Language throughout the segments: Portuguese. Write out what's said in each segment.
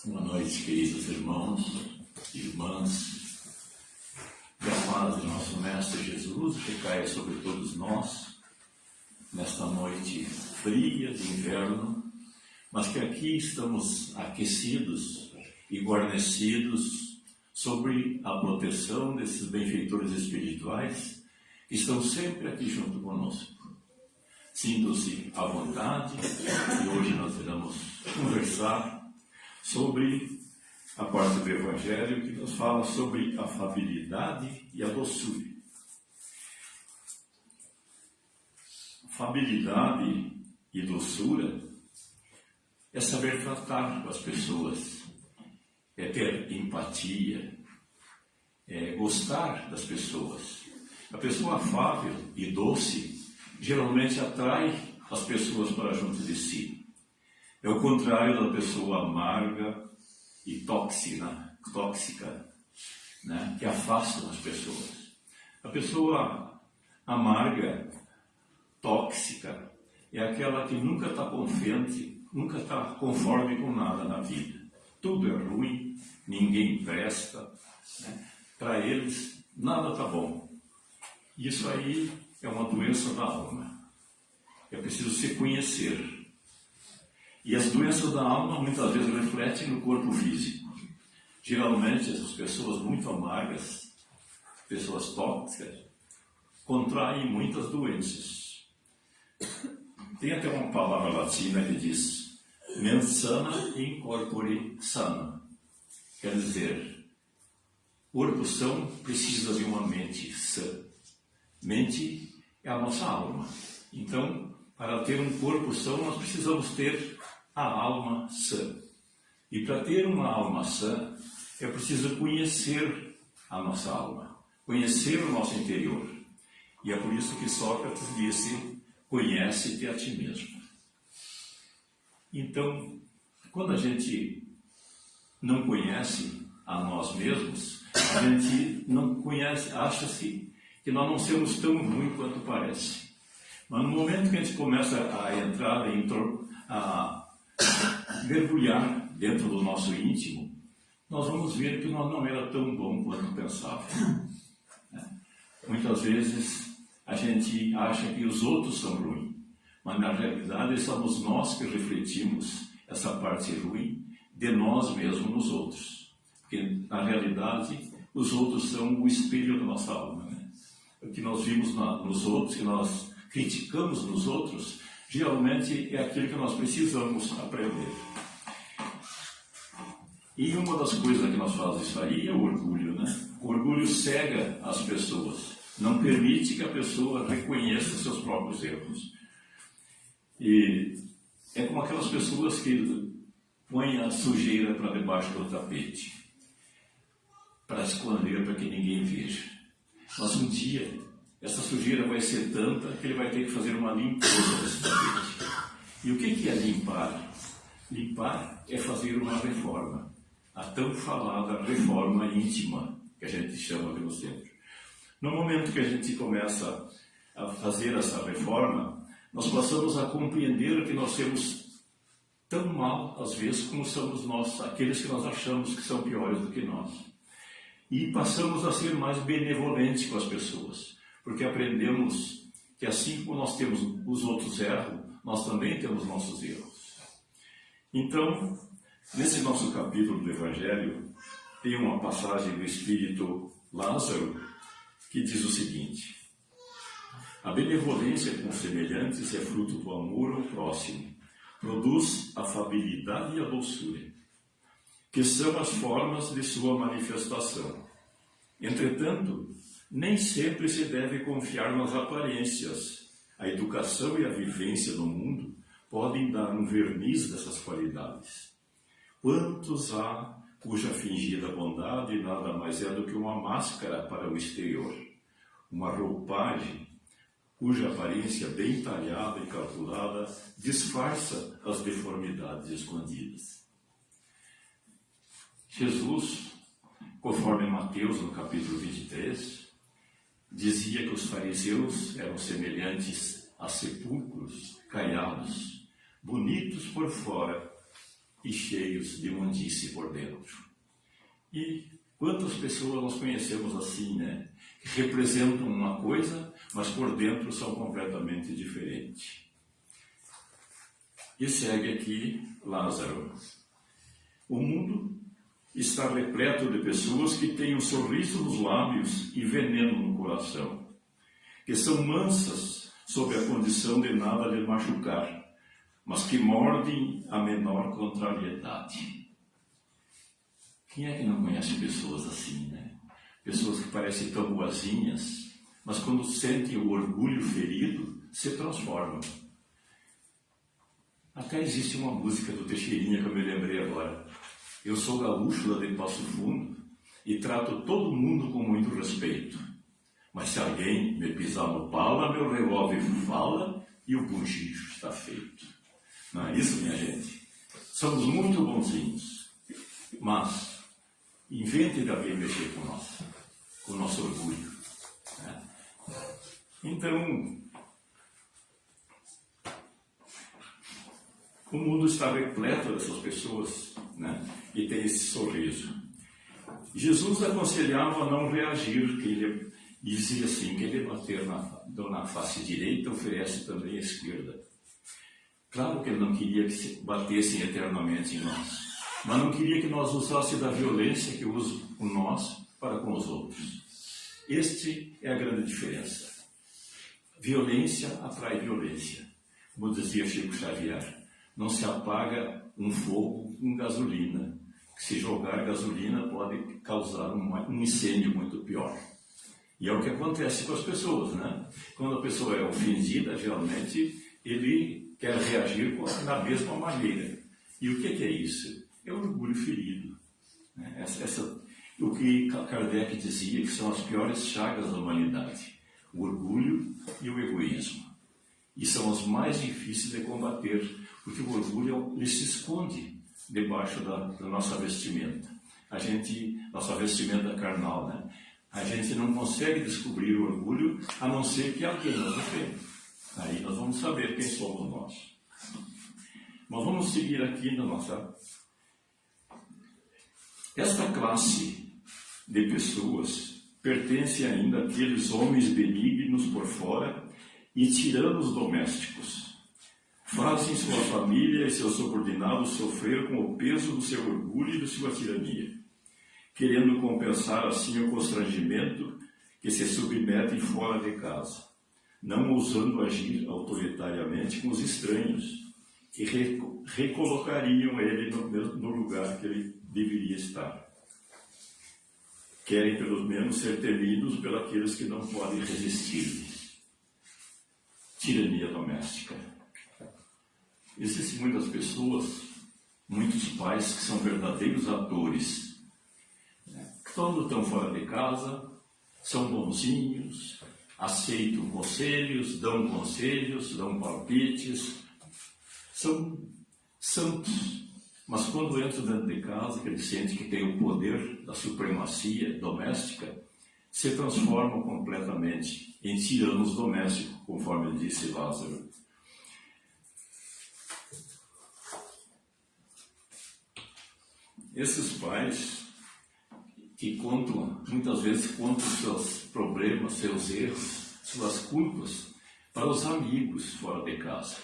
Boa noite, queridos irmãos e irmãs. Que a paz de nosso Mestre Jesus recaia sobre todos nós, nesta noite fria de inverno, mas que aqui estamos aquecidos e guarnecidos sobre a proteção desses benfeitores espirituais que estão sempre aqui junto conosco. Sintam-se à vontade e hoje nós iremos conversar sobre a parte do Evangelho que nos fala sobre a afabilidade e a doçura. Afabilidade e doçura é saber tratar com as pessoas, é ter empatia, é gostar das pessoas. A pessoa afável e doce geralmente atrai as pessoas para junto de si. É o contrário da pessoa amarga e tóxica, né, que afasta as pessoas. A pessoa amarga, tóxica, é aquela que nunca está confiante, nunca está conforme com nada na vida. Tudo é ruim, ninguém presta, né? Para eles nada está bom. Isso aí é uma doença da alma. É preciso se conhecer. E as doenças da alma muitas vezes refletem no corpo físico. Geralmente essas pessoas muito amargas, pessoas tóxicas, contraem muitas doenças. Tem até uma palavra latina que diz mens sana in corpore sano. Quer dizer, corpo são precisa de uma mente sã. Mente é a nossa alma. Então, para ter um corpo são, nós precisamos ter a alma sã. E para ter uma alma sã, é preciso conhecer a nossa alma, conhecer o nosso interior. E é por isso que Sócrates disse, conhece-te a ti mesmo. Então, quando a gente não conhece a nós mesmos, a gente não conhece, acha-se que nós não somos tão ruins quanto parece. Mas no momento que a gente começa a entrar, a mergulhar dentro do nosso íntimo, nós vamos ver que nós não era tão bom quanto pensávamos. Muitas vezes a gente acha que os outros são ruins, mas na realidade somos nós que refletimos essa parte ruim de nós mesmos nos outros. Porque na realidade os outros são o espelho da nossa alma, né? O que nós vimos nos outros, que nós criticamos nos outros, geralmente é aquilo que nós precisamos aprender. E uma das coisas que nós fazemos isso aí é o orgulho, né? O orgulho cega as pessoas, não permite que a pessoa reconheça seus próprios erros. E é como aquelas pessoas que põem a sujeira para debaixo do tapete, para esconder, para que ninguém veja. Mas um dia, essa sujeira vai ser tanta que ele vai ter que fazer uma limpeza desse tapete. E o que é limpar? Limpar é fazer uma reforma. A tão falada reforma íntima, que a gente chama pelo centro. No momento que a gente começa a fazer essa reforma, nós passamos a compreender que nós temos tão mal, às vezes, como somos nós, aqueles que nós achamos que são piores do que nós. E passamos a ser mais benevolentes com as pessoas, porque aprendemos que assim como nós temos os outros erros, nós também temos nossos erros. Então, nesse nosso capítulo do Evangelho, tem uma passagem do Espírito Lázaro que diz o seguinte: a benevolência com os semelhantes é fruto do amor ao próximo, produz a afabilidade e a doçura, que são as formas de sua manifestação. Entretanto, nem sempre se deve confiar nas aparências. A educação e a vivência no mundo podem dar um verniz dessas qualidades. Quantos há cuja fingida bondade nada mais é do que uma máscara para o exterior, uma roupagem cuja aparência bem talhada e calculada disfarça as deformidades escondidas. Jesus, conforme Mateus no capítulo 23, dizia que os fariseus eram semelhantes a sepulcros caiados, bonitos por fora, e cheios de imundície por dentro. E quantas pessoas nós conhecemos assim, né? Que representam uma coisa, mas por dentro são completamente diferentes. E segue aqui Lázaro. O mundo está repleto de pessoas que têm um sorriso nos lábios e veneno no coração, que são mansas sob a condição de nada lhe machucar, mas que mordem a menor contrariedade. Quem é que não conhece pessoas assim, né? Pessoas que parecem tão boazinhas, mas quando sentem o orgulho ferido, se transformam. Até existe uma música do Teixeirinha que eu me lembrei agora. Eu sou gaúcho lá de Passo Fundo e trato todo mundo com muito respeito. Mas se alguém me pisar no pala, meu revólver fala e o buchicho está feito. Não é isso, minha gente? Somos muito bonzinhos, mas invente de alguém mexer com nós, com o nosso orgulho. Né? Então, o mundo está repleto dessas pessoas, né? E tem esse sorriso. Jesus aconselhava a não reagir, que ele dizia assim, que ele bater na face direita oferece também a esquerda. Claro que ele não queria que batessem eternamente em nós, mas não queria que nós usássemos da violência que usa o nós para com os outros. Este é a grande diferença. Violência atrai violência. Como dizia Chico Xavier, não se apaga um fogo com gasolina. Se jogar gasolina pode causar um incêndio muito pior. E é o que acontece com as pessoas, né? Quando a pessoa é ofendida, geralmente ele quer reagir da mesma maneira. E o que é isso? É o orgulho ferido. Né? O que Kardec dizia que são as piores chagas da humanidade: o orgulho e o egoísmo. E são as mais difíceis de combater, porque o orgulho ele se esconde debaixo da nossa vestimenta. Nossa vestimenta carnal, né? A gente não consegue descobrir o orgulho a não ser que alguém nos defenda. Aí nós vamos saber quem somos nós. Mas vamos seguir aqui na nossa... Esta classe de pessoas pertence ainda àqueles homens benignos por fora e tiranos domésticos. Fazem sua família e seus subordinados sofrer com o peso do seu orgulho e de sua tirania, querendo compensar assim o constrangimento que se submetem fora de casa, não ousando agir autoritariamente com os estranhos, que recolocariam ele no lugar que ele deveria estar. Querem, pelo menos, ser temidos pelos que não podem resistir-lhes. Tirania doméstica. Existem muitas pessoas, muitos pais que são verdadeiros atores. Quando estão fora de casa, são bonzinhos, aceitam conselhos, dão palpites, são santos. Mas quando entram dentro de casa, que eles sentem que tem o poder da supremacia doméstica, se transformam completamente em tiranos domésticos, conforme disse Lázaro. Esses pais que muitas vezes contam seus problemas, seus erros, suas culpas para os amigos fora de casa,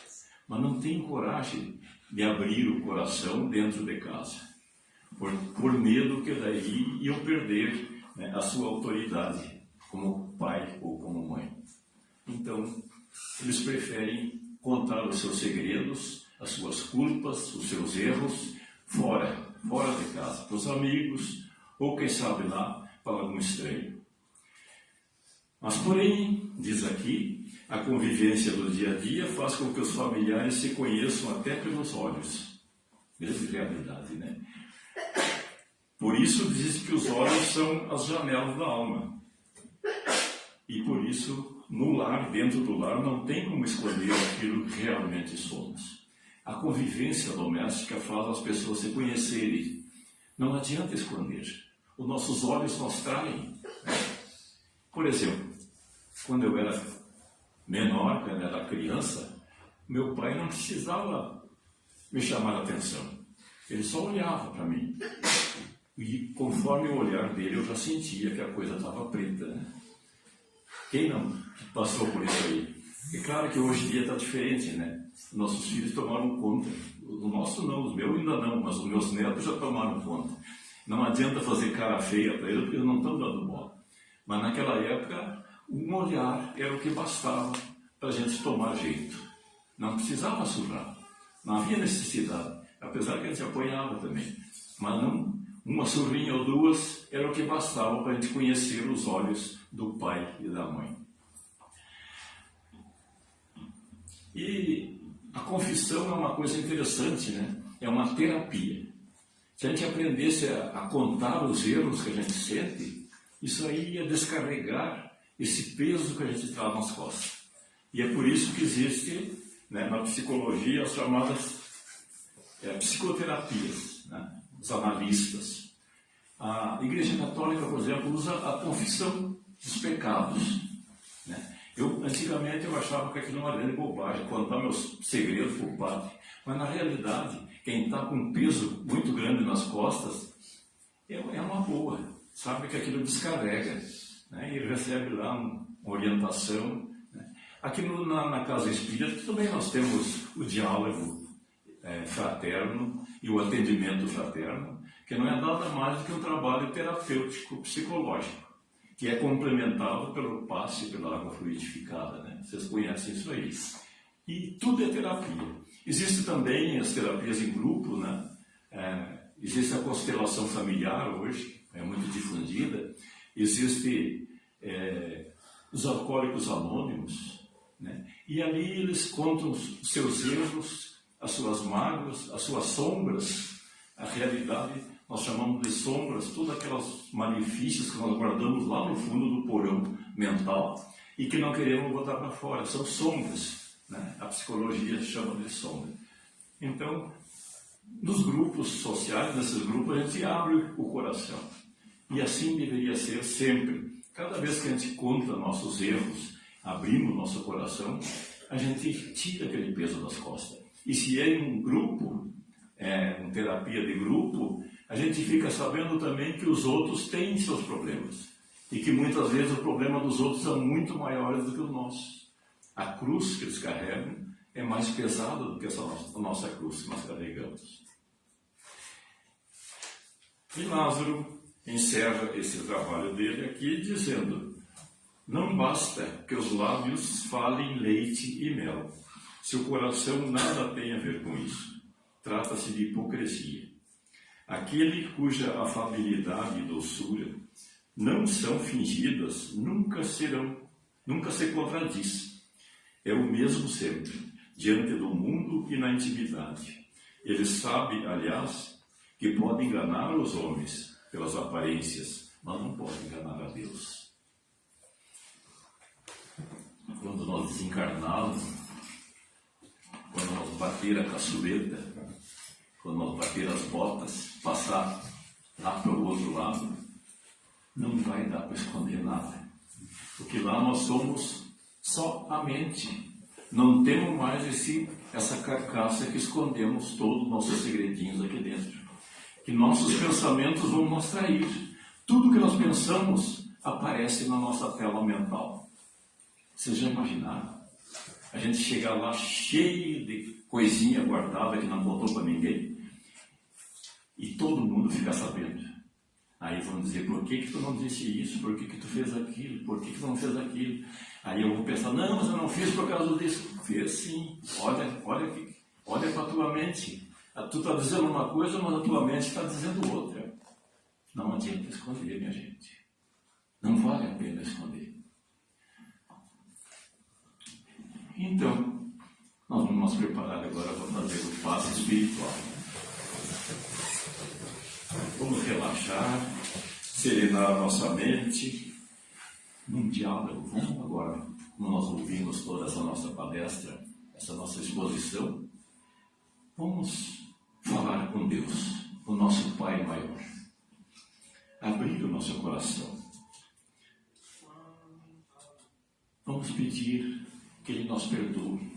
mas não têm coragem de abrir o coração dentro de casa, por medo que daí iam perder, né, a sua autoridade como pai ou como mãe. Então, eles preferem contar os seus segredos, as suas culpas, os seus erros, fora de casa, para os amigos, ou quem sabe lá, para algum estranho. Mas, porém, diz aqui, a convivência do dia a dia faz com que os familiares se conheçam até pelos olhos. Grande realidade, né? Por isso diz que os olhos são as janelas da alma. E por isso, no lar, dentro do lar, não tem como esconder aquilo que realmente somos. A convivência doméstica faz as pessoas se conhecerem. Não adianta esconder. Os nossos olhos nos traem. Por exemplo, quando eu era menor, quando eu era criança, meu pai não precisava me chamar a atenção. Ele só olhava para mim. E conforme o olhar dele, eu já sentia que a coisa estava preta, né? Quem não passou por isso aí? É claro que hoje em dia está diferente, né? Nossos filhos tomaram conta. O nosso não, os meus ainda não, mas os meus netos já tomaram conta. Não adianta fazer cara feia para eles, porque eles não estão dando bola. Mas naquela época, um olhar era o que bastava para a gente tomar jeito. Não precisava surrar. Não havia necessidade. Apesar que a gente apanhava também. Mas não, uma surrinha ou duas era o que bastava para a gente conhecer os olhos do pai e da mãe. E a confissão é uma coisa interessante, né? É uma terapia. Se a gente aprendesse a contar os erros que a gente sente, isso aí ia descarregar esse peso que a gente traz nas costas. E é por isso que existe, né, na psicologia as chamadas psicoterapias, né? Os analistas. A Igreja Católica, por exemplo, usa a confissão dos pecados, né? Antigamente eu achava que aquilo era uma grande bobagem, contar meus segredos para o padre. Mas na realidade, quem está com um peso muito grande nas costas, é uma boa. Sabe que aquilo descarrega, né? E recebe lá uma orientação, né? Aqui na Casa Espírita também nós temos o diálogo fraterno e o atendimento fraterno, que não é nada mais do que um trabalho terapêutico psicológico, que é complementado pelo passe pela água fluidificada, né? Vocês conhecem isso aí. E tudo é terapia. Existe também as terapias em grupo, né? Existe a constelação familiar hoje, é muito difundida. Existe os alcoólicos anônimos, né? E ali eles contam os seus erros, as suas mágoas, as suas sombras. A realidade, nós chamamos de sombras, todos aqueles malefícios que nós guardamos lá no fundo do porão mental e que não queremos botar para fora. São sombras, né? A psicologia chama de sombra. Então, nos grupos sociais, nesses grupos, a gente abre o coração. E assim deveria ser sempre. Cada vez que a gente conta nossos erros, abrimos nosso coração, a gente tira aquele peso das costas. E se é em um grupo, uma terapia de grupo, a gente fica sabendo também que os outros têm seus problemas. E que muitas vezes o problema dos outros são muito maiores do que os nossos. A cruz que eles carregam é mais pesada do que a nossa cruz que nós carregamos. E Lázaro encerra esse trabalho dele aqui dizendo: não basta que os lábios falem leite e mel, se o coração nada tem a ver com isso. Trata-se de hipocrisia. Aquele cuja afabilidade e doçura não são fingidas, nunca se contradiz. É o mesmo sempre, diante do mundo e na intimidade. Ele sabe, aliás, que pode enganar os homens pelas aparências, mas não pode enganar a Deus. Quando nós desencarnarmos, quando nós bater a caçuleta, quando nós bater as botas, passar lá para o outro lado, não vai dar para esconder nada. Porque lá nós somos só a mente. Não temos mais essa carcaça que escondemos todos os nossos segredinhos aqui dentro. Que nossos pensamentos vão nos trair. Tudo que nós pensamos aparece na nossa tela mental. Vocês já imaginaram? A gente chegar lá cheio de coisinha guardada que não contou para ninguém e todo mundo ficar sabendo. Aí vão dizer: por que tu não disse isso? Por que tu fez aquilo? Por que tu não fez aquilo? Aí eu vou pensar: não, mas eu não fiz por causa disso. Fez sim. Olha para a tua mente. Tu está dizendo uma coisa, mas a tua mente está dizendo outra. Não adianta esconder, minha gente. Não vale a pena esconder. Então, nós vamos nos preparar agora para fazer o passe espiritual. Vamos relaxar, serenar a nossa mente, num diálogo. Vamos agora, como nós ouvimos toda essa nossa palestra, essa nossa exposição, vamos falar com Deus, o nosso Pai maior. Abrir o nosso coração. Vamos pedir que Ele nos perdoe,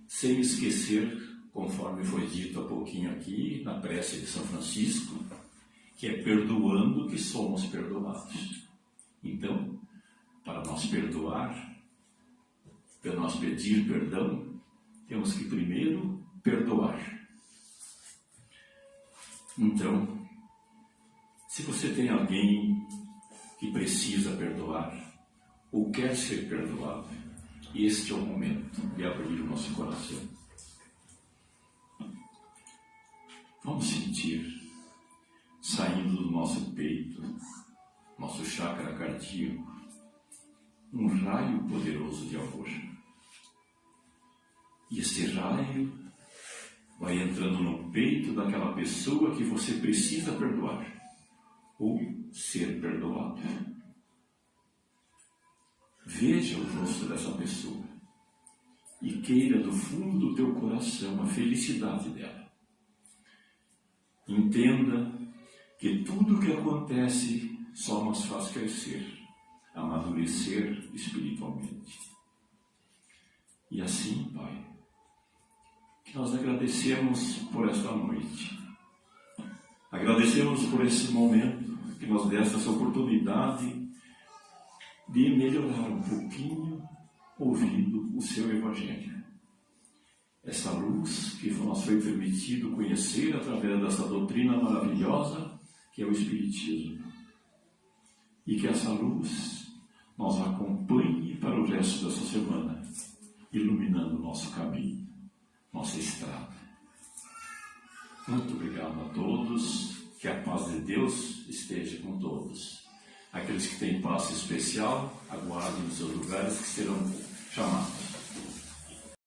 sem esquecer, conforme foi dito há pouquinho aqui, na prece de São Francisco, que é perdoando que somos perdoados. Então, para nós perdoar, para nós pedir perdão, temos que primeiro perdoar. Então, se você tem alguém que precisa perdoar, ou quer ser perdoado, este é o momento de abrir o nosso coração. Vamos sentir, saindo do nosso peito, nosso chakra cardíaco, um raio poderoso de amor. E este raio vai entrando no peito daquela pessoa que você precisa perdoar, ou ser perdoado. Veja o rosto dessa pessoa e queira do fundo do teu coração a felicidade dela. Entenda que tudo o que acontece só nos faz crescer, amadurecer espiritualmente. E assim, Pai, que nós agradecemos por esta noite. Agradecemos por esse momento que nos deste essa oportunidade de melhorar um pouquinho ouvindo o Seu Evangelho. Essa luz que nos foi permitido conhecer através dessa doutrina maravilhosa que é o Espiritismo. E que essa luz nos acompanhe para o resto dessa semana, iluminando o nosso caminho, nossa estrada. Muito obrigado a todos, que a paz de Deus esteja com todos. Aqueles que têm passe especial, aguardem os seus lugares que serão chamados.